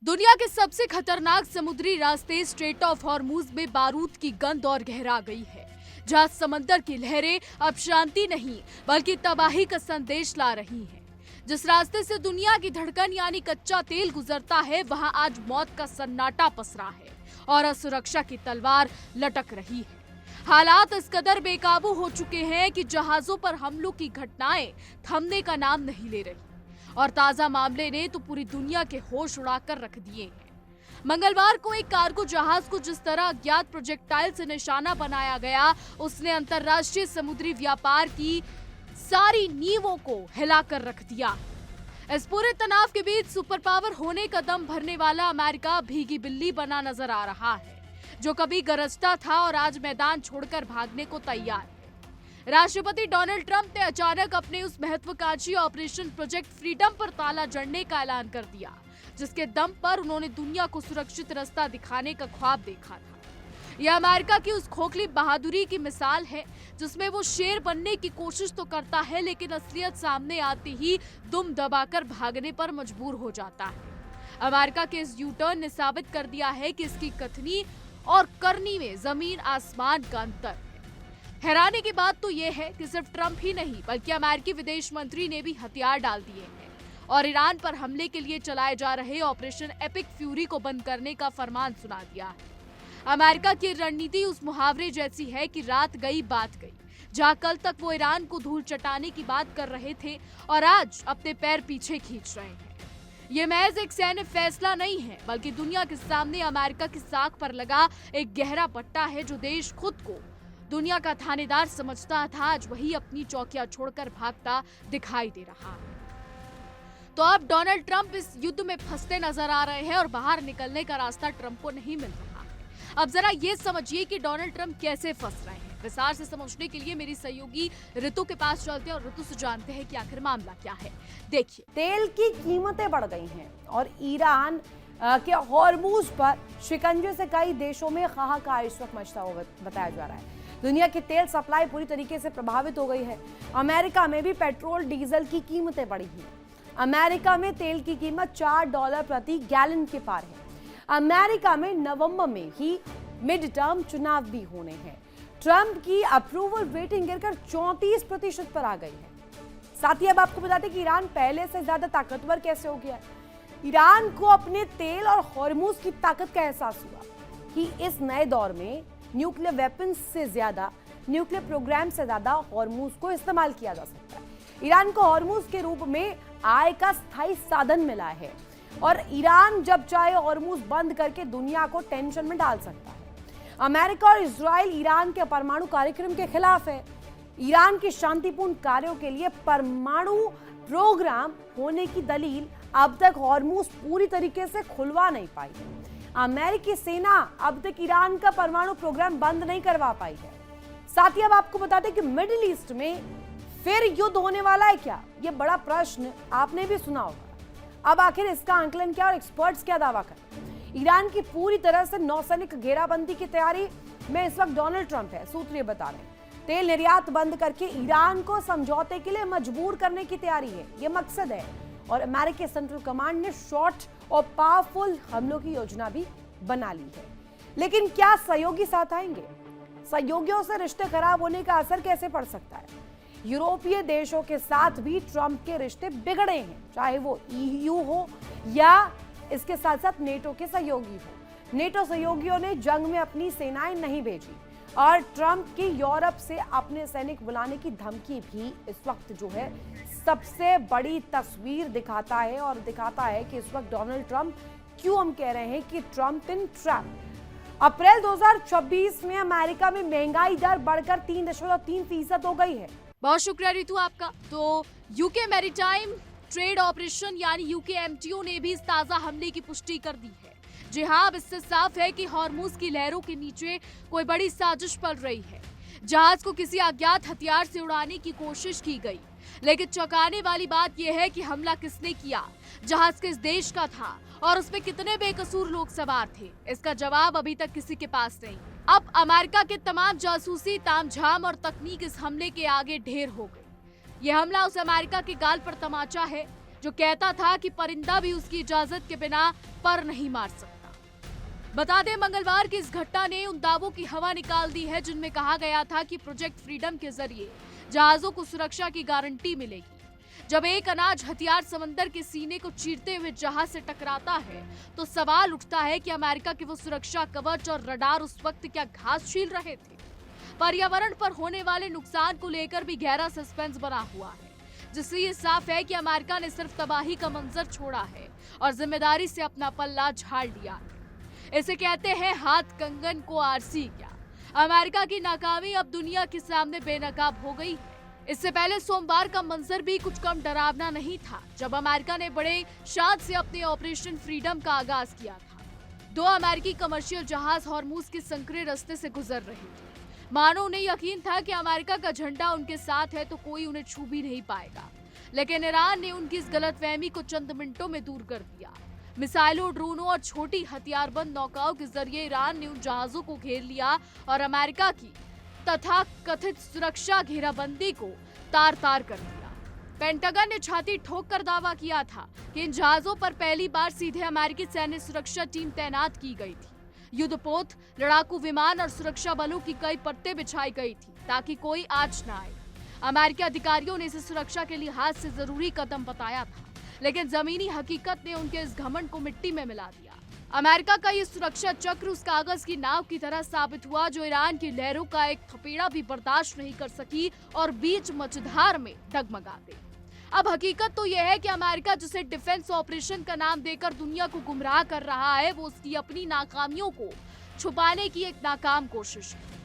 दुनिया के सबसे खतरनाक समुद्री रास्ते स्ट्रेट ऑफ हॉर्मुज में बारूद की गंध और गहरा गई है, जहां समंदर की लहरें अब शांति नहीं बल्कि तबाही का संदेश ला रही हैं। जिस रास्ते से दुनिया की धड़कन यानी कच्चा तेल गुजरता है, वहां आज मौत का सन्नाटा पसरा है और असुरक्षा की तलवार लटक रही है। हालात इस कदर बेकाबू हो चुके हैं कि जहाजों पर हमलों की घटनाएं थमने का नाम नहीं ले रही और ताजा मामले ने तो पूरी दुनिया के होश उड़ाकर रख दिए हैं। मंगलवार को एक कार्गो जहाज को जिस तरह अज्ञात प्रोजेक्टाइल से निशाना बनाया गया, उसने अंतर्राष्ट्रीय समुद्री व्यापार की सारी नींवों को हिलाकर रख दिया। इस पूरे तनाव के बीच सुपर पावर होने का दम भरने वाला अमेरिका भीगी बिल्ली बना नजर आ रहा है, जो कभी गरजता था और आज मैदान छोड़कर भागने को तैयार है। राष्ट्रपति डोनाल्ड ट्रंप ने अचानक अपने उस महत्वाकांक्षी ऑपरेशन प्रोजेक्ट फ्रीडम पर ताला जड़ने का ऐलान कर दिया, जिसके दम पर उन्होंने दुनिया को सुरक्षित रास्ता दिखाने का ख्वाब देखा था। यह अमेरिका की उस खोखली बहादुरी की मिसाल है, जिसमें वो शेर बनने की कोशिश तो करता है, लेकिन असलियत सामने आते ही दुम दबाकर भागने पर मजबूर हो जाता है। अमेरिका के इस यू टर्न ने साबित कर दिया है कि इसकी कथनी और करनी में जमीन आसमान का अंतर है। हैरानी की बात तो यह है कि सिर्फ ट्रंप ही नहीं बल्कि अमेरिकी विदेश मंत्री ने भी हथियार डाल दिए हैं और ईरान पर हमले के लिए चलाए जा रहे ऑपरेशन एपिक फ्यूरी को बंद करने का फरमान सुना दिया है। अमेरिका की रणनीति उस मुहावरे जैसी है कि रात गई बात गई। जहां कल तक वो ईरान को धूल चटाने की बात कर रहे थे और आज अपने पैर पीछे खींच रहे हैं। ये महज एक सैन्य फैसला नहीं है, बल्कि दुनिया के सामने अमेरिका की साख पर लगा एक गहरा पट्टा है। जो देश खुद को दुनिया का थानेदार समझता था, आज वही अपनी चौकियां छोड़कर भागता दिखाई दे रहा है। तो अब डोनाल्ड ट्रंप इस युद्ध में फंसते नजर आ रहे हैं और बाहर निकलने का रास्ता ट्रंप को नहीं मिल रहा है। अब जरा ये समझिए कि डोनाल्ड ट्रंप कैसे फंस रहे हैं। विस्तार से समझने के लिए मेरी सहयोगी ऋतु के पास चलते हैं और ऋतु से जानते हैं कि आखिर मामला क्या है। देखिए, तेल की कीमतें बढ़ गई हैं और ईरान के हॉर्मुज पर शिकंजे से कई देशों में हाहाकार इस वक्त मचता हुआ बताया जा रहा है। दुनिया की तेल सप्लाई पूरी तरीके से प्रभावित हो गई है। अमेरिका में भी पेट्रोल डीजल की कीमतें बढ़ी हैं। अमेरिका में तेल की कीमत $4 प्रति गैलन के पार है। अमेरिका में नवंबर में ही मिड टर्म चुनाव भी होने हैं। ट्रंप की अप्रूवल रेटिंग गिरकर 34% पर आ गई है। साथ ही अब आपको बताते कि ईरान पहले से ज्यादा ताकतवर कैसे हो गया है। ईरान को अपने तेल और हॉर्मुज की ताकत का एहसास हुआ कि इस नए दौर में न्यूक्लियर वेपन्स से ज्यादा, न्यूक्लियर प्रोग्राम से ज्यादा हॉर्मुज को इस्तेमाल किया जा सकता है। ईरान को हॉर्मुज के रूप में आय का स्थायी साधन मिला है और ईरान जब चाहे हॉर्मुज बंद करके दुनिया को टेंशन में डाल सकता है। अमेरिका और इजराइल ईरान के परमाणु कार्यक्रम के खिलाफ है। ईरान के शांतिपूर्ण कार्यों के लिए परमाणु प्रोग्राम होने की दलील अब तक हॉर्मुज पूरी तरीके से खुलवा नहीं पाई है। अमेरिकी सेना अब तक ईरान का परमाणु प्रोग्राम बंद नहीं करवा पाई है। साथ ही अब आपको बता दें कि मिडिल ईस्ट में फिर युद्ध होने वाला है क्या? ये बड़ा प्रश्न आपने भी सुना होगा। अब आखिर इसका आंकलन क्या और एक्सपर्ट्स क्या दावा करते हैं? ईरान की पूरी तरह से नौसैनिक घेराबंदी की तैयारी में इस वक्त डोनाल्ड ट्रंप है। सूत्र ये बता रहे हैं तेल निर्यात बंद करके ईरान को समझौते के लिए मजबूर करने की तैयारी है, ये मकसद है। और अमेरिकी सेंट्रल कमांड ने शॉर्ट और पावरफुल हमलों की योजना भी बना ली है। लेकिन क्या सहयोगी साथ आएंगे? सहयोगियों से रिश्ते खराब होने का असर कैसे पड़ सकता है? यूरोपीय देशों के साथ भी ट्रंप के रिश्ते बिगड़े हैं, चाहे वो ईयू हो या इसके साथ साथ नेटो के सहयोगी हो। नेटो सहयोगियों ने जंग में अपनी सेनाएं नहीं भेजी और ट्रंप की यूरोप से अपने सैनिक बुलाने की धमकी भी इस वक्त जो है सबसे बड़ी तस्वीर दिखाता है और दिखाता है कि इस वक्त डोनाल्ड ट्रंप, क्यों हम कह रहे हैं कि ट्रंप इन ट्रैप। अप्रैल 2026 में अमेरिका में महंगाई दर बढ़कर 3.3% हो गई है। बहुत शुक्रिया ऋतु आपका। तो यूके मैरीटाइम ट्रेड ऑपरेशन यानी यूकेएमटीओ ने भी इस ताजा हमले की पुष्टि कर दी है। जी हाँ, अब इससे साफ है कि हॉर्मुज की लहरों के नीचे कोई बड़ी साजिश पल रही है। जहाज को किसी अज्ञात हथियार से उड़ाने की कोशिश की गई, लेकिन चौंकाने वाली बात यह है कि हमला किसने किया, जहाज किस देश का था और उसमें कितने बेकसूर लोग सवार थे। इसका जवाब अभी तक किसी के पास नहीं। अब अमेरिका के तमाम जासूसी तामझाम और तकनीक इस हमले के आगे ढेर हो गई। यह हमला उस अमेरिका के गाल पर तमाचा है जो कहता था कि परिंदा भी उसकी इजाजत के बिना पर नहीं मार सकता। बता दें, मंगलवार की इस घटना ने उन दावों की हवा निकाल दी है जिनमें कहा गया था कि प्रोजेक्ट फ्रीडम के जरिए जहाजों को सुरक्षा की गारंटी मिलेगी। जब एक अनाज हथियार समंदर के सीने को चीरते हुए जहाज से टकराता है तो सवाल उठता है कि अमेरिका के वो सुरक्षा कवच और रडार उस वक्त क्या घास छील रहे थे। पर्यावरण पर होने वाले नुकसान को लेकर भी गहरा सस्पेंस बना हुआ है, जिससे ये साफ है कि अमेरिका ने सिर्फ तबाही का मंजर छोड़ा है और जिम्मेदारी से अपना पल्ला झाड़ लिया है। इसे कहते हैं हाथ कंगन को आरसी क्या। अमेरिका की नाकामी अब दुनिया के सामने बेनकाब हो गई है। इससे पहले सोमवार का मंजर भी कुछ कम डरावना नहीं था, जब अमेरिका ने बड़े शान से अपने ऑपरेशन फ्रीडम का आगाज किया था। 2 अमेरिकी कमर्शियल जहाज हॉर्मूज के संकरे रास्ते से गुजर रहे थे। मानो उन्हें यकीन था कि अमेरिका का झंडा उनके साथ है तो कोई उन्हें छू भी नहीं पाएगा, लेकिन ईरान ने उनकी इस गलतफहमी को चंद मिनटों में दूर कर दिया। मिसाइलों, ड्रोनों और छोटी हथियारबंद नौकाओं के जरिए ईरान ने उन जहाजों को घेर लिया और अमेरिका की तथा कथित सुरक्षा घेराबंदी को तार तार कर दिया। पेंटागन ने छाती ठोक कर दावा किया था कि इन जहाजों पर पहली बार सीधे अमेरिकी सैन्य सुरक्षा टीम तैनात की गई थी। युद्धपोत, लड़ाकू विमान और सुरक्षा बलों की कई परतें बिछाई गई थी ताकि कोई आंच न आए। अमेरिकी अधिकारियों ने इसे सुरक्षा के लिहाज से जरूरी कदम बताया था, लेकिन जमीनी हकीकत ने उनके इस घमंड को मिट्टी में मिला दिया। अमेरिका का ये सुरक्षा चक्र उस कागज की नाव की तरह साबित हुआ जो ईरान की लहरों का एक थपेड़ा भी बर्दाश्त नहीं कर सकी और बीच मझधार में डगमगा गई। अब हकीकत तो यह है कि अमेरिका जिसे डिफेंस ऑपरेशन का नाम देकर दुनिया को गुमराह कर रहा है, वो उसकी अपनी नाकामियों को छुपाने की एक नाकाम कोशिश है।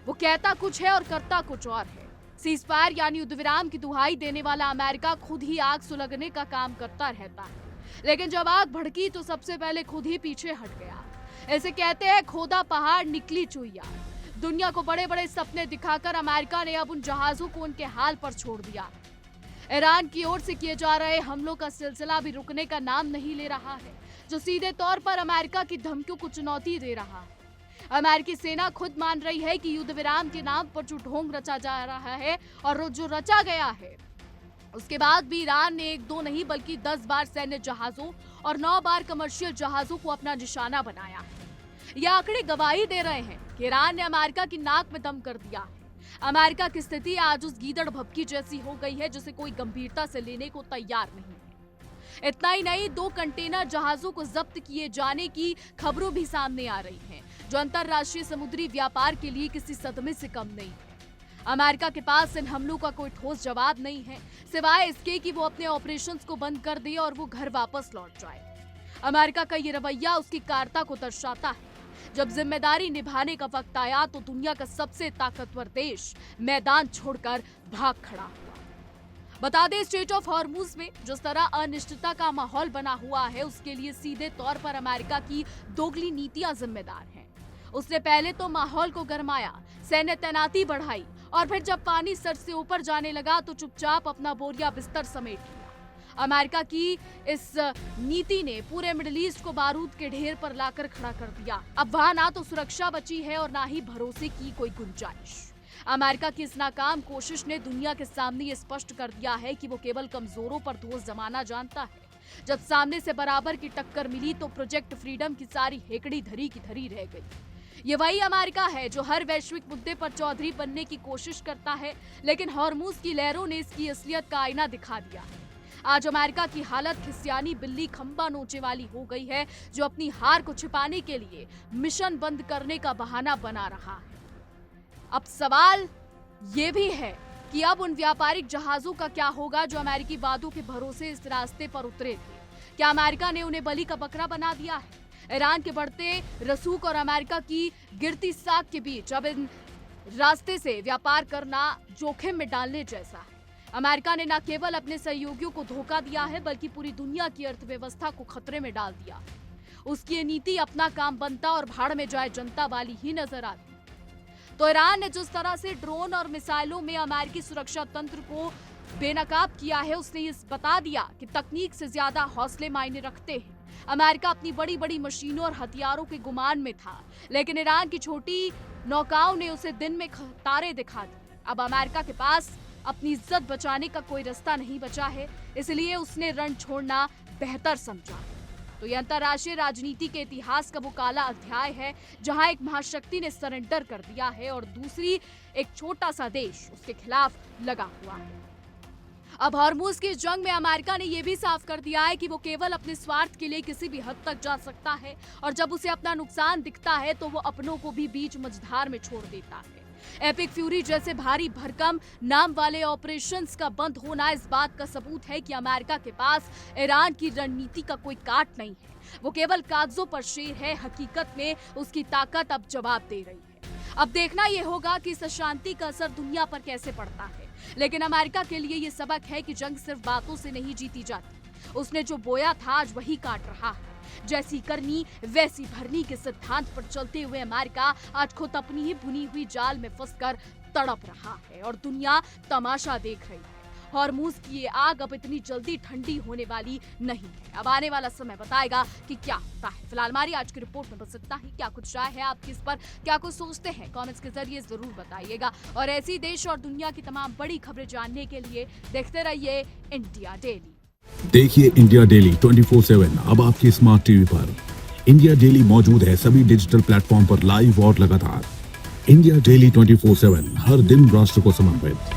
वो कहता कुछ है और करता कुछ और है। सीजफायर यानी युद्ध विराम की दुहाई देने वाला अमेरिका खुद ही आग सुलगने का काम करता रहता है, लेकिन जब आग भड़की तो सबसे पहले खुद ही पीछे हट गया। इसे कहते हैं खोदा पहाड़ निकली चुईया। दुनिया को बड़े बड़े सपने दिखाकर अमेरिका ने अब उन जहाजों को उनके हाल पर छोड़ दिया। ईरान की ओर से किए जा रहे हमलों का सिलसिला भी रुकने का नाम नहीं ले रहा है, जो सीधे तौर पर अमेरिका की धमकियों को चुनौती दे रहा है। अमेरिकी सेना खुद मान रही है कि युद्ध विराम के नाम पर जो ढोंग रचा जा रहा है और जो रचा गया है, उसके बाद भी ईरान ने 1-2 नहीं बल्कि 10 बार सैन्य जहाजों और 9 बार कमर्शियल जहाजों को अपना निशाना बनाया है। ये आंकड़े गवाही दे रहे हैं कि ईरान ने अमेरिका की नाक में दम कर दिया है। अमेरिका की स्थिति आज उस गीदड़ भभकी जैसी हो गई है जिसे कोई गंभीरता से लेने को तैयार नहीं है। इतना ही नहीं, 2 कंटेनर जहाजों को जब्त किए जाने की खबरों भी सामने आ रही हैं, जो अंतरराष्ट्रीय समुद्री व्यापार के लिए किसी सदमे से कम नहीं है। अमेरिका के पास इन हमलों का कोई ठोस जवाब नहीं है, सिवाय इसके कि वो अपने ऑपरेशंस को बंद कर दे और वो घर वापस लौट जाए। अमेरिका का ये रवैया उसकी कारता को दर्शाता है। जब जिम्मेदारी निभाने का वक्त आया तो दुनिया का सबसे ताकतवर देश मैदान छोड़कर भाग खड़ा हुआ। बता दें, स्ट्रेट ऑफ हॉर्मूज में जिस तरह अनिश्चितता का माहौल बना हुआ है, उसके लिए सीधे तौर पर अमेरिका की दोगली नीतियां जिम्मेदार हैं। उसने पहले तो माहौल को गरमाया, सैन्य तैनाती बढ़ाई और फिर जब पानी सर से ऊपर जाने लगा तो चुपचाप अपना बोरिया बिस्तर समेट लिया। अमेरिका की इस नीति ने पूरे मिडिल ईस्ट को बारूद के ढेर पर लाकर खड़ा कर दिया। अब वहां ना तो सुरक्षा बची है और ना ही भरोसे की कोई गुंजाइश। अमेरिका की इस नाकाम कोशिश ने दुनिया के सामने ये स्पष्ट कर दिया है कि वो केवल कमजोरों पर दोष जमाना जानता है। जब सामने से बराबर की टक्कर मिली तो प्रोजेक्ट फ्रीडम की सारी हेकड़ी धरी की धरी रह गई। ये वही अमेरिका है जो हर वैश्विक मुद्दे पर चौधरी बनने की कोशिश करता है, लेकिन हॉर्मूज की लहरों ने इसकी असलियत का आईना दिखा दिया है। आज अमेरिका की हालत खिसियानी बिल्ली खंबा नोचे वाली हो गई है, जो अपनी हार को छिपाने के लिए मिशन बंद करने का बहाना बना रहा है। अब सवाल ये भी है कि अब उन व्यापारिक जहाजों का क्या होगा जो अमेरिकी वादों के भरोसे इस रास्ते पर उतरे थे। क्या अमेरिका ने उन्हें बलि का बकरा बना दिया है? ईरान के बढ़ते रसूख और अमेरिका की गिरती साख के बीच अब इन रास्ते से व्यापार करना जोखिम में डालने जैसा है। अमेरिका ने न केवल अपने सहयोगियों को धोखा दिया है, बल्कि पूरी दुनिया की अर्थव्यवस्था को खतरे में डाल दिया। उसकी ये नीति अपना काम बनता और भाड़ में जाए जनता वाली ही नजर आती। तो ईरान ने जिस तरह से ड्रोन और मिसाइलों में अमेरिकी सुरक्षा तंत्र को बेनकाब किया है, उसने ये बता दिया कि तकनीक से ज्यादा हौसले मायने रखते हैं। अमेरिका अपनी बड़ी बड़ी मशीनों और हथियारों के गुमान में था, लेकिन ईरान की छोटी नौकाओं ने उसे दिन में तारे दिखा दिए। अब अमेरिका के पास अपनी इज्जत बचाने का कोई रास्ता नहीं बचा है, इसलिए उसने रण छोड़ना बेहतर समझा। तो यह अंतर्राष्ट्रीय राजनीति के इतिहास का वो काला अध्याय है जहां एक महाशक्ति ने सरेंडर कर दिया है और दूसरी एक छोटा सा देश उसके खिलाफ लगा हुआ है। अब हॉर्मुज की जंग में अमेरिका ने यह भी साफ कर दिया है कि वो केवल अपने स्वार्थ के लिए किसी भी हद तक जा सकता है और जब उसे अपना नुकसान दिखता है तो वो अपनों को भी बीच मझधार में छोड़ देता है। एपिक फ्यूरी जैसे भारी भरकम नाम वाले ऑपरेशंस का बंद होना इस बात का सबूत है कि अमेरिका के पास ईरान की रणनीति का कोई काट नहीं है। वो केवल कागजों पर शेर है, हकीकत में उसकी ताकत अब जवाब दे रही है। अब देखना यह होगा कि इस अशांति का असर दुनिया पर कैसे पड़ता है, लेकिन अमेरिका के लिए ये सबक है कि जंग सिर्फ बातों से नहीं जीती जाती। उसने जो बोया था आज वही काट रहा है। जैसी करनी वैसी भरनी के सिद्धांत पर चलते हुए अमेरिका आज खुद अपनी ही बुनी हुई जाल में फंसकर तड़प रहा है और दुनिया तमाशा देख रही है। हॉर्मुज की ये आग अब इतनी जल्दी ठंडी होने वाली नहीं है। अब आने वाला समय बताएगा कि क्या होता है। फिलहाल हमारी आज की रिपोर्ट में बस इतना ही। क्या कुछ राय है आपकी इस पर, क्या कुछ सोचते हैं, कमेंट्स के जरिए जरूर बताइएगा। और ऐसी देश और दुनिया की तमाम बड़ी खबरें जानने के लिए देखते रहिए इंडिया डेली। देखिए इंडिया डेली 24/7 अब आपके स्मार्ट टीवी पर। इंडिया डेली मौजूद है सभी डिजिटल प्लेटफॉर्म पर लाइव और लगातार। इंडिया डेली 24/7 हर दिन राष्ट्र को समर्पित।